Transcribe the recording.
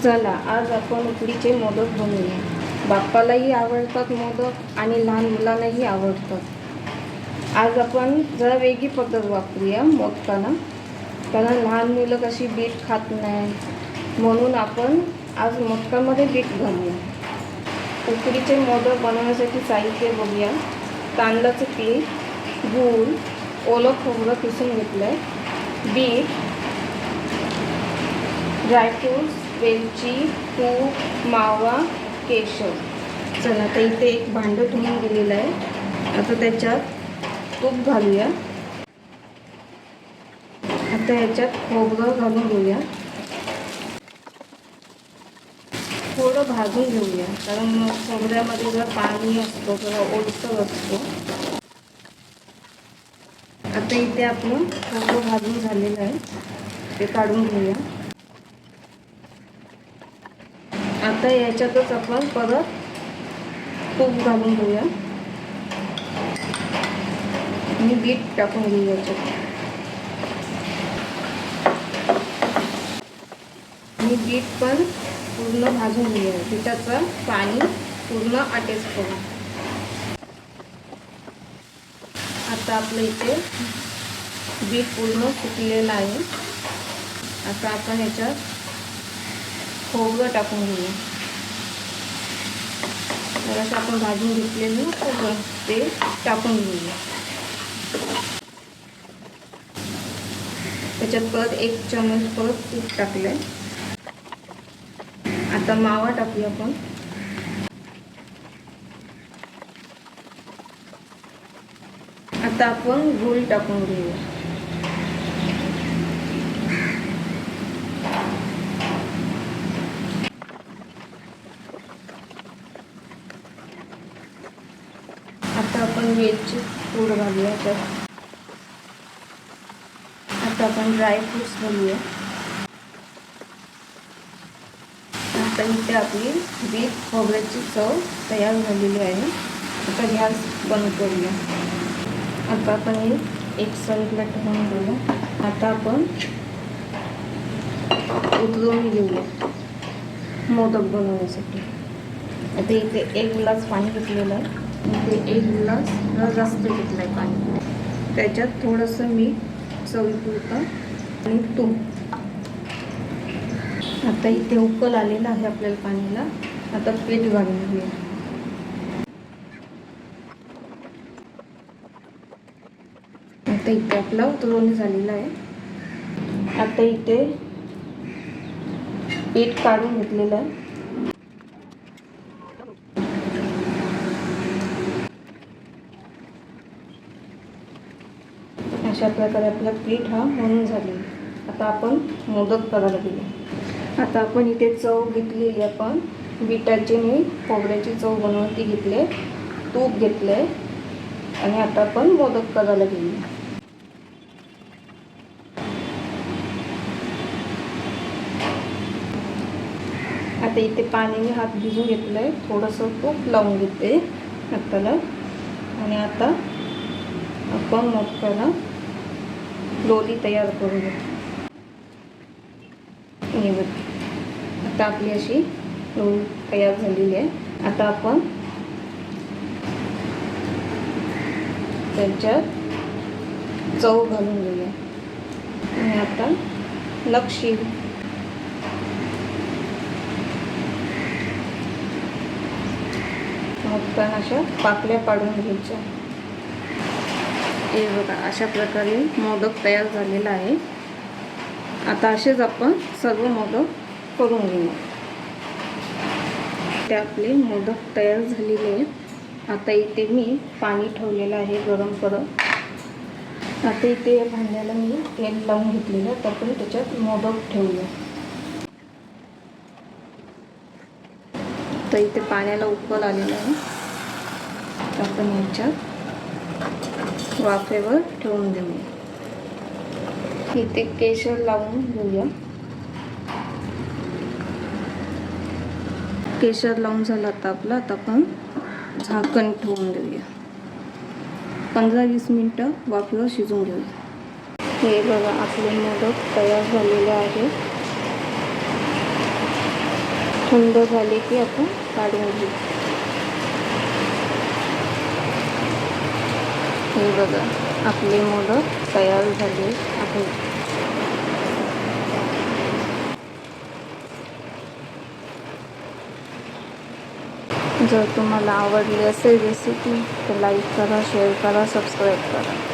चला आज आपण उकडीचे मोदक बनवूया. बाप्पालाही आवडतात मोदक आणि लहान मुलांनाही आवडतात. आज आपण जरा वेगळी पद्धत वापरूया मोदकाला, कारण लहान मुलं कशी बीट खात नाही, म्हणून आपण आज मोदकामध्ये बीट घालूया. उकडीचे मोदक बनवण्यासाठी साहित्य बघूया. तांदळाचं पीठ, गूळ, ओलं खोबरं किसून घेतलं आहे, बीट, ड्रायफ्रूट्स, वेलची, तूप, मावा, केशर. चला आता इथे एक भांडं ठेवून दिलेलं आहे. आता त्याच्यात तूप घालूया. आता याच्यात खोबरं घालून घेऊया. थोडं भाजून घेऊया, कारण खोबऱ्यामध्ये जरा पाणी असतं, जरा ओलसर असतो. आता इथे आपलं खोबरं भाजून झालेलं आहे, ते काढून घेऊया. आता याच्यातच आपण परत तूप घालून घेऊया आणि बीट टाकून घेऊया याच्यात. आणि बीट पण पूर्ण भाजून घेऊया, बीटाचं पाणी पूर्ण आटेच करू. आता आपलं इथे बीट पूर्ण सुकलेलं आहे. आता आपण याच्यात खोबरं टाकून घेऊया. जरासं आपण भाजून घेतलेलं खोबरं ते टाकून घेऊया. त्याच्यात परत 1 चमच परत तूप टाकलंय. आता मावा टाकूया आपण. आता आपण गूळ टाकून घेऊया. आता आपण वेलची पूड घालूया त्यात. आता आपण ड्रायफ्रूट्स घालूया. आता इथे आपली बीट खोबऱ्याची चव तयार झालेली आहे. आता गॅस बंद करूया. आता आपण एक साईडला ठेवून घेऊया. आता आपण उतरवून घेऊया मोदक बनवण्यासाठी. आता इथे 1 ग्लास पाणी घेतलेलं आहे. इथे 1 ग्लास जास्त घेतलं आहे पाणी. त्याच्यात थोडंसं मीठ चवीपुरतं आणि तूप. आता इथे उकल आलेलं आहे आपल्याला पाण्याला. आता पीठ घालून घेऊया. आता इथे आपला उतरवून झालेला आहे. आता इथे पीठ काढून घेतलेलं आहे. अशा प्रकारे आपलं पीठ हा म्हणून झालेलं. आता आपण मोदक करायला घेऊया. आता आपण इथे चव घेतलेली, आपण बीटाची आणि खोबऱ्याची चव बनवून ती घेतली, तूप घेतले आणि आता आपण मोदक करायला घेऊया. आता इथे पाण्याने हात भिजून घेतलंय, थोडंसं तूप लावून घेते हाताला. आणि आता आपण मोदकाला लोणी तयार करूया. आता आपली अशी लोणी तयार झालेली आहे. आता आपण त्याच्यात चव घालून घेऊया. आणि आता लक्षी मोदकांना अशा पाकळ्या पाडून घ्यायच्या. हे बघा, अशा प्रकारे मोदक तयार झालेला आहे. आता असेच आपण सर्व मोदक करून घेऊ. ते आपले मोदक तयार झालेले आहेत. आता इथे मी पाणी ठेवलेलं आहे गरम करत. आता इथे या भांड्याला मी तेल लावून घेतलेलं आहे. तर आपण त्याच्यात मोदक ठेवूया. तर इथे पाण्याला उकल आलेलं आहे. आपण याच्यात वाफेवर ठेवून देऊया. इथे केशर लावून घेऊया. केशर लावून झालं आता आपलं. आता आपण झाकण ठेवून देऊया. 15-20 मिनटं वाफेवर शिजवून घेऊया. हे बघा, आपले मोदक तयार झालेले आहेत. थंड झाले की आपण काढून घेऊ. हे बघा, आपले मोदक तयार झाले आहेत. जर तुम्हाला आवडली असेल रेसिपी तर लाईक करा, शेअर करा, सबस्क्राईब करा.